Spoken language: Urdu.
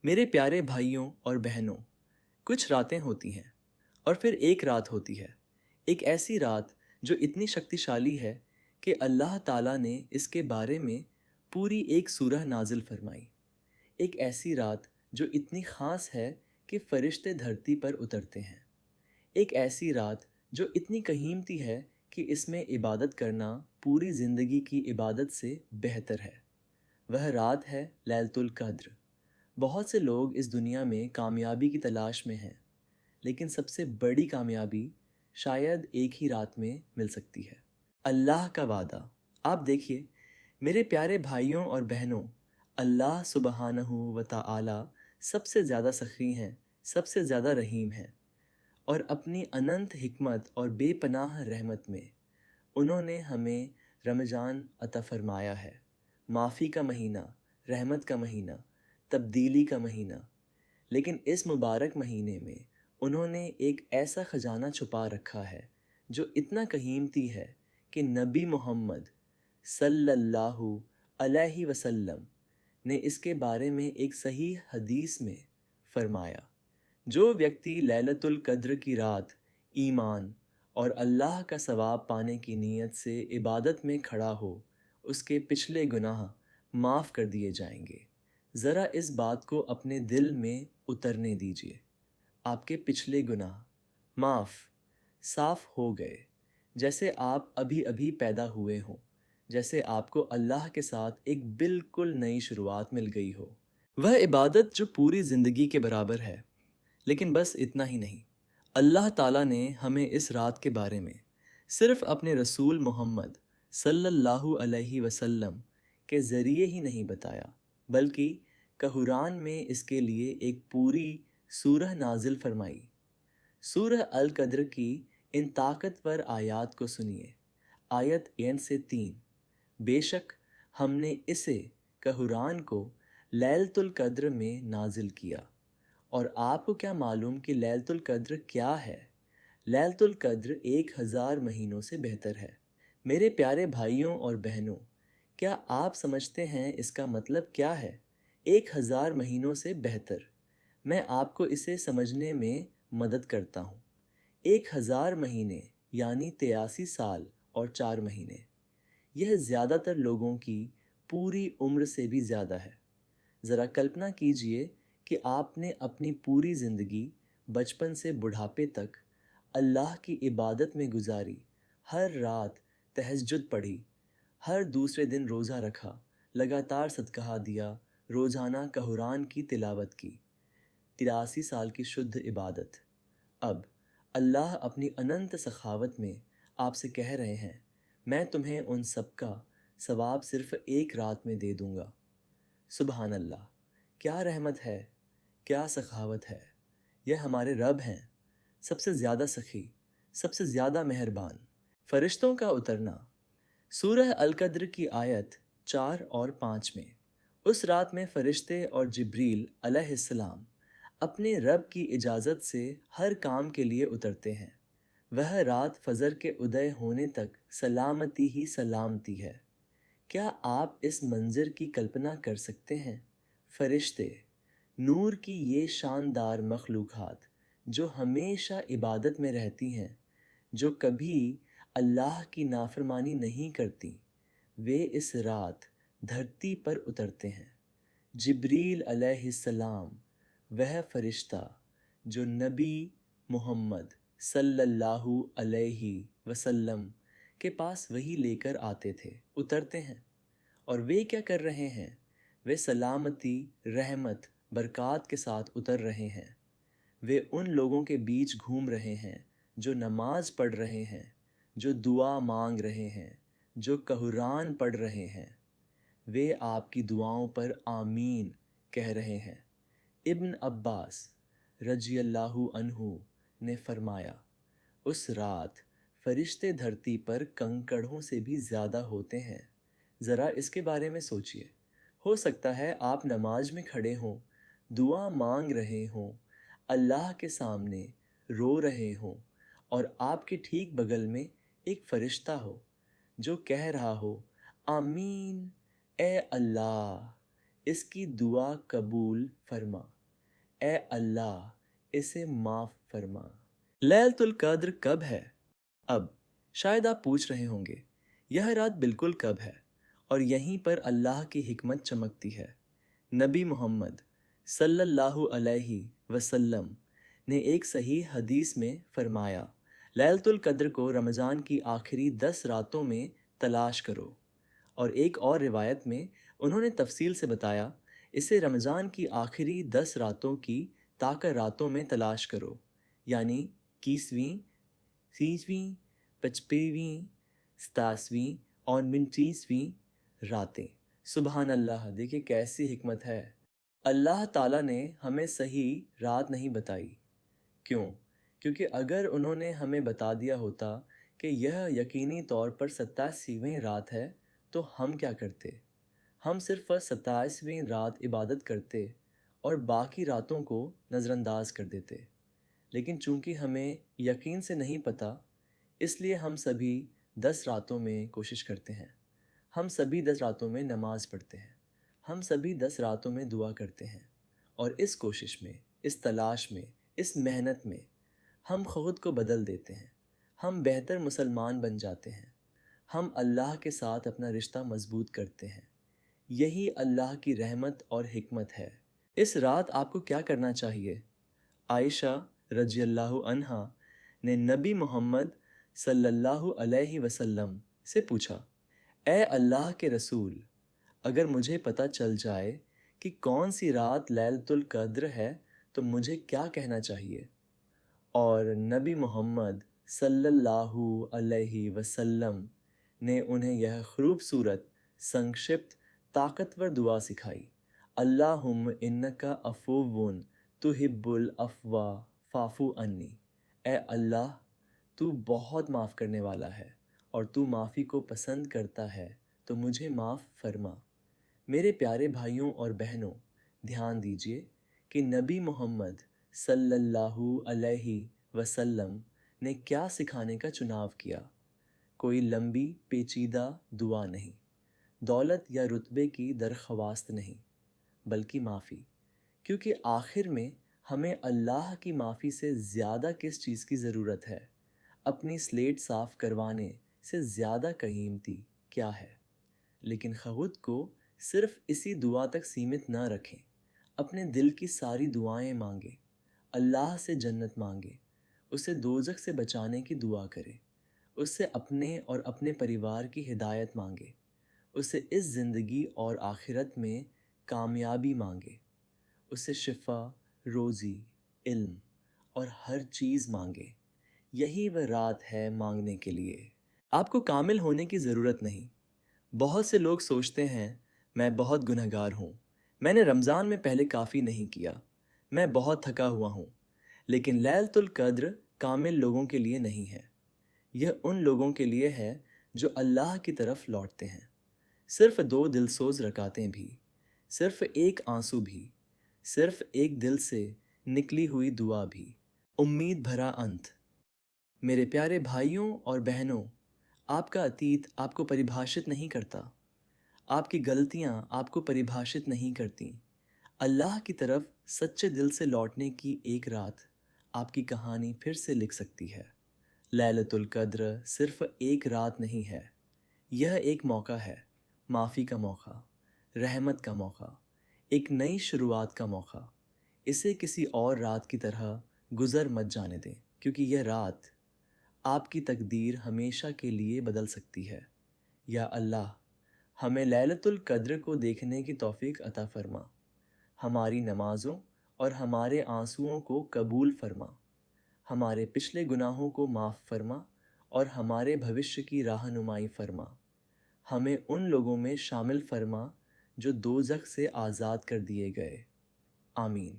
میرے پیارے بھائیوں اور بہنوں، کچھ راتیں ہوتی ہیں اور پھر ایک رات ہوتی ہے، ایک ایسی رات جو اتنی شکتیشالی ہے کہ اللہ تعالیٰ نے اس کے بارے میں پوری ایک سورہ نازل فرمائی۔ ایک ایسی رات جو اتنی خاص ہے کہ فرشتے دھرتی پر اترتے ہیں۔ ایک ایسی رات جو اتنی قیمتی ہے کہ اس میں عبادت کرنا پوری زندگی کی عبادت سے بہتر ہے۔ وہ رات ہے لیلۃ القدر۔ بہت سے لوگ اس دنیا میں کامیابی کی تلاش میں ہیں، لیکن سب سے بڑی کامیابی شاید ایک ہی رات میں مل سکتی ہے۔ اللہ کا وعدہ۔ آپ دیکھیے میرے پیارے بھائیوں اور بہنوں، اللہ سبحانہ و تعالی سب سے زیادہ سخی ہیں، سب سے زیادہ رحیم ہیں، اور اپنی اننت حکمت اور بے پناہ رحمت میں انہوں نے ہمیں رمضان عطا فرمایا ہے، معافی کا مہینہ، رحمت کا مہینہ، تبدیلی کا مہینہ۔ لیکن اس مبارک مہینے میں انہوں نے ایک ایسا خزانہ چھپا رکھا ہے جو اتنا قیمتی ہے کہ نبی محمد صلی اللہ علیہ وسلم نے اس کے بارے میں ایک صحیح حدیث میں فرمایا، جو ویکتی لیلۃ القدر کی رات ایمان اور اللہ کا ثواب پانے کی نیت سے عبادت میں کھڑا ہو، اس کے پچھلے گناہ معاف کر دیے جائیں گے۔ ذرا اس بات کو اپنے دل میں اترنے دیجیے۔ آپ کے پچھلے گناہ معاف، صاف ہو گئے، جیسے آپ ابھی ابھی پیدا ہوئے ہوں، جیسے آپ کو اللہ کے ساتھ ایک بالکل نئی شروعات مل گئی ہو۔ وہ عبادت جو پوری زندگی کے برابر ہے۔ لیکن بس اتنا ہی نہیں، اللہ تعالیٰ نے ہمیں اس رات کے بارے میں صرف اپنے رسول محمد صلی اللہ علیہ وسلم کے ذریعے ہی نہیں بتایا، بلکہ قرآن میں اس کے لیے ایک پوری سورہ نازل فرمائی۔ سورہ القدر کی ان طاقتور آیات کو سنیے۔ آیت 1 سے 3۔ بے شک ہم نے اسے قرآن کو لیلۃ القدر میں نازل کیا۔ اور آپ کو کیا معلوم کہ لیلۃ القدر کیا ہے؟ لیلۃ القدر 1000 مہینوں سے بہتر ہے۔ میرے پیارے بھائیوں اور بہنوں، کیا آپ سمجھتے ہیں اس کا مطلب کیا ہے؟ 1000 مہینوں سے بہتر۔ میں آپ کو اسے سمجھنے میں مدد کرتا ہوں۔ 1000 مہینے یعنی 83 سال اور 4 مہینے۔ یہ زیادہ تر لوگوں کی پوری عمر سے بھی زیادہ ہے۔ ذرا کلپنا کیجئے کہ آپ نے اپنی پوری زندگی بچپن سے بڑھاپے تک اللہ کی عبادت میں گزاری، ہر رات تہجد پڑھی، ہر دوسرے دن روزہ رکھا، لگاتار صدقہ دیا، روزانہ قرآن کی تلاوت کی، 83 سال کی شدھ عبادت۔ اب اللہ اپنی اننت سخاوت میں آپ سے کہہ رہے ہیں، میں تمہیں ان سب کا ثواب صرف ایک رات میں دے دوں گا۔ سبحان اللہ، کیا رحمت ہے، کیا سخاوت ہے۔ یہ ہمارے رب ہیں، سب سے زیادہ سخی، سب سے زیادہ مہربان۔ فرشتوں کا اترنا۔ سورہ القدر کی آیت 4 اور 5 میں اس رات میں فرشتے اور جبریل علیہ السلام اپنے رب کی اجازت سے ہر کام کے لیے اترتے ہیں۔ وہ رات فجر کے ادے ہونے تک سلامتی ہی سلامتی ہے۔ کیا آپ اس منظر کی کلپنا کر سکتے ہیں؟ فرشتے، نور کی یہ شاندار مخلوقات جو ہمیشہ عبادت میں رہتی ہیں، جو کبھی اللہ کی نافرمانی نہیں کرتی، وہ اس رات دھرتی پر اترتے ہیں۔ جبریل علیہ السلام، وہ فرشتہ جو نبی محمد صلی اللہ علیہ وسلم کے پاس وحی لے کر آتے تھے، اترتے ہیں۔ اور وہ کیا کر رہے ہیں؟ وہ سلامتی، رحمت، برکات کے ساتھ اتر رہے ہیں۔ وہ ان لوگوں کے بیچ گھوم رہے ہیں جو نماز پڑھ رہے ہیں، جو دعا مانگ رہے ہیں، جو قرآن پڑھ رہے ہیں۔ وہ آپ کی دعاؤں پر آمین کہہ رہے ہیں۔ ابن عباس رضی اللہ عنہ نے فرمایا، اس رات فرشتے دھرتی پر کنکڑوں سے بھی زیادہ ہوتے ہیں۔ ذرا اس کے بارے میں سوچئے۔ ہو سکتا ہے آپ نماز میں کھڑے ہوں، دعا مانگ رہے ہوں، اللہ کے سامنے رو رہے ہوں، اور آپ کے ٹھیک بغل میں ایک فرشتہ ہو جو کہہ رہا ہو، آمین، اے اللہ، اس کی دعا قبول فرما، اے اللہ اسے معاف فرما۔ لیلۃ القدر کب ہے؟ اب شاید آپ پوچھ رہے ہوں گے یہ رات بالکل کب ہے، اور یہیں پر اللہ کی حکمت چمکتی ہے۔ نبی محمد صلی اللہ علیہ وسلم نے ایک صحیح حدیث میں فرمایا، لیلۃ القدر کو رمضان کی آخری 10 راتوں میں تلاش کرو، اور ایک اور روایت میں انہوں نے تفصیل سے بتایا، اسے رمضان کی آخری 10 راتوں کی تاکہ راتوں میں تلاش کرو، یعنی 21ویں، 30ویں، 25ویں، 27ویں اور 29ویں راتیں۔ سبحان اللہ، دیکھیں کیسی حکمت ہے۔ اللہ تعالیٰ نے ہمیں صحیح رات نہیں بتائی۔ کیوں؟ کیونکہ اگر انہوں نے ہمیں بتا دیا ہوتا کہ یہ یقینی طور پر 27ویں رات ہے تو ہم کیا کرتے؟ ہم صرف 27ویں رات عبادت کرتے اور باقی راتوں کو نظر انداز کر دیتے، لیکن چونکہ ہمیں یقین سے نہیں پتہ، اس لیے ہم سبھی 10 راتوں میں کوشش کرتے ہیں، ہم سبھی 10 راتوں میں نماز پڑھتے ہیں، ہم سبھی 10 راتوں میں دعا کرتے ہیں، اور اس کوشش میں، اس تلاش میں، اس محنت میں ہم خود کو بدل دیتے ہیں، ہم بہتر مسلمان بن جاتے ہیں، ہم اللہ کے ساتھ اپنا رشتہ مضبوط کرتے ہیں۔ یہی اللہ کی رحمت اور حکمت ہے۔ اس رات آپ کو کیا کرنا چاہیے؟ عائشہ رضی اللہ عنہا نے نبی محمد صلی اللہ علیہ وسلم سے پوچھا، اے اللہ کے رسول، اگر مجھے پتہ چل جائے کہ کون سی رات لیلۃ القدر ہے تو مجھے کیا کہنا چاہیے؟ اور نبی محمد صلی اللہ علیہ وسلم نے انہیں یہ خوبصورت سنکشپت طاقتور دعا سکھائی، اللہم انکا عفوٌ تحب العفو فاعف عنی، اے اللہ تو بہت معاف کرنے والا ہے اور تو معافی کو پسند کرتا ہے تو مجھے معاف فرما۔ میرے پیارے بھائیوں اور بہنوں، دھیان دیجیے کہ نبی محمد صلی اللہ علیہ وسلم نے کیا سکھانے کا چناؤ کیا۔ کوئی لمبی پیچیدہ دعا نہیں، دولت یا رتبے کی درخواست نہیں، بلکہ معافی، کیونکہ آخر میں ہمیں اللہ کی معافی سے زیادہ کس چیز کی ضرورت ہے؟ اپنی سلیٹ صاف کروانے سے زیادہ قیمتی کیا ہے؟ لیکن خود کو صرف اسی دعا تک سیمت نہ رکھیں، اپنے دل کی ساری دعائیں مانگیں، اللہ سے جنت مانگیں، اسے دوزخ سے بچانے کی دعا کریں، اس سے اپنے اور اپنے پریوار کی ہدایت مانگیں، اسے اس زندگی اور آخرت میں کامیابی مانگے، اسے شفا، روزی، علم اور ہر چیز مانگے۔ یہی وہ رات ہے مانگنے کے لیے۔ آپ کو کامل ہونے کی ضرورت نہیں۔ بہت سے لوگ سوچتے ہیں میں بہت گنہگار ہوں، میں نے رمضان میں پہلے کافی نہیں کیا، میں بہت تھکا ہوا ہوں، لیکن لیلۃ القدر کامل لوگوں کے لیے نہیں ہے۔ یہ ان لوگوں کے لیے ہے جو اللہ کی طرف لوٹتے ہیں، صرف 2 دلسوز رکعتیں بھی، صرف ایک آنسو بھی، صرف ایک دل سے نکلی ہوئی دعا بھی، امید بھرا انت۔ میرے پیارے بھائیوں اور بہنوں، آپ کا اطیت آپ کو پریبھاشت نہیں کرتا، آپ کی غلطیاں آپ کو پریبھاشت نہیں کرتیں۔ اللہ کی طرف سچے دل سے لوٹنے کی ایک رات آپ کی کہانی پھر سے لکھ سکتی ہے۔ لیلۃ القدر صرف ایک رات نہیں ہے، یہ ایک موقع ہے، معافی کا موقع، رحمت کا موقع، ایک نئی شروعات کا موقع۔ اسے کسی اور رات کی طرح گزر مت جانے دیں، کیونکہ یہ رات آپ کی تقدیر ہمیشہ کے لیے بدل سکتی ہے۔ یا اللہ، ہمیں لیلۃ القدر کو دیکھنے کی توفیق عطا فرما، ہماری نمازوں اور ہمارے آنسوؤں کو قبول فرما، ہمارے پچھلے گناہوں کو معاف فرما اور ہمارے بھوشیہ کی رہنمائی فرما۔ ہمیں ان لوگوں میں شامل فرما جو دوزخ سے آزاد کر دیے گئے۔ آمین۔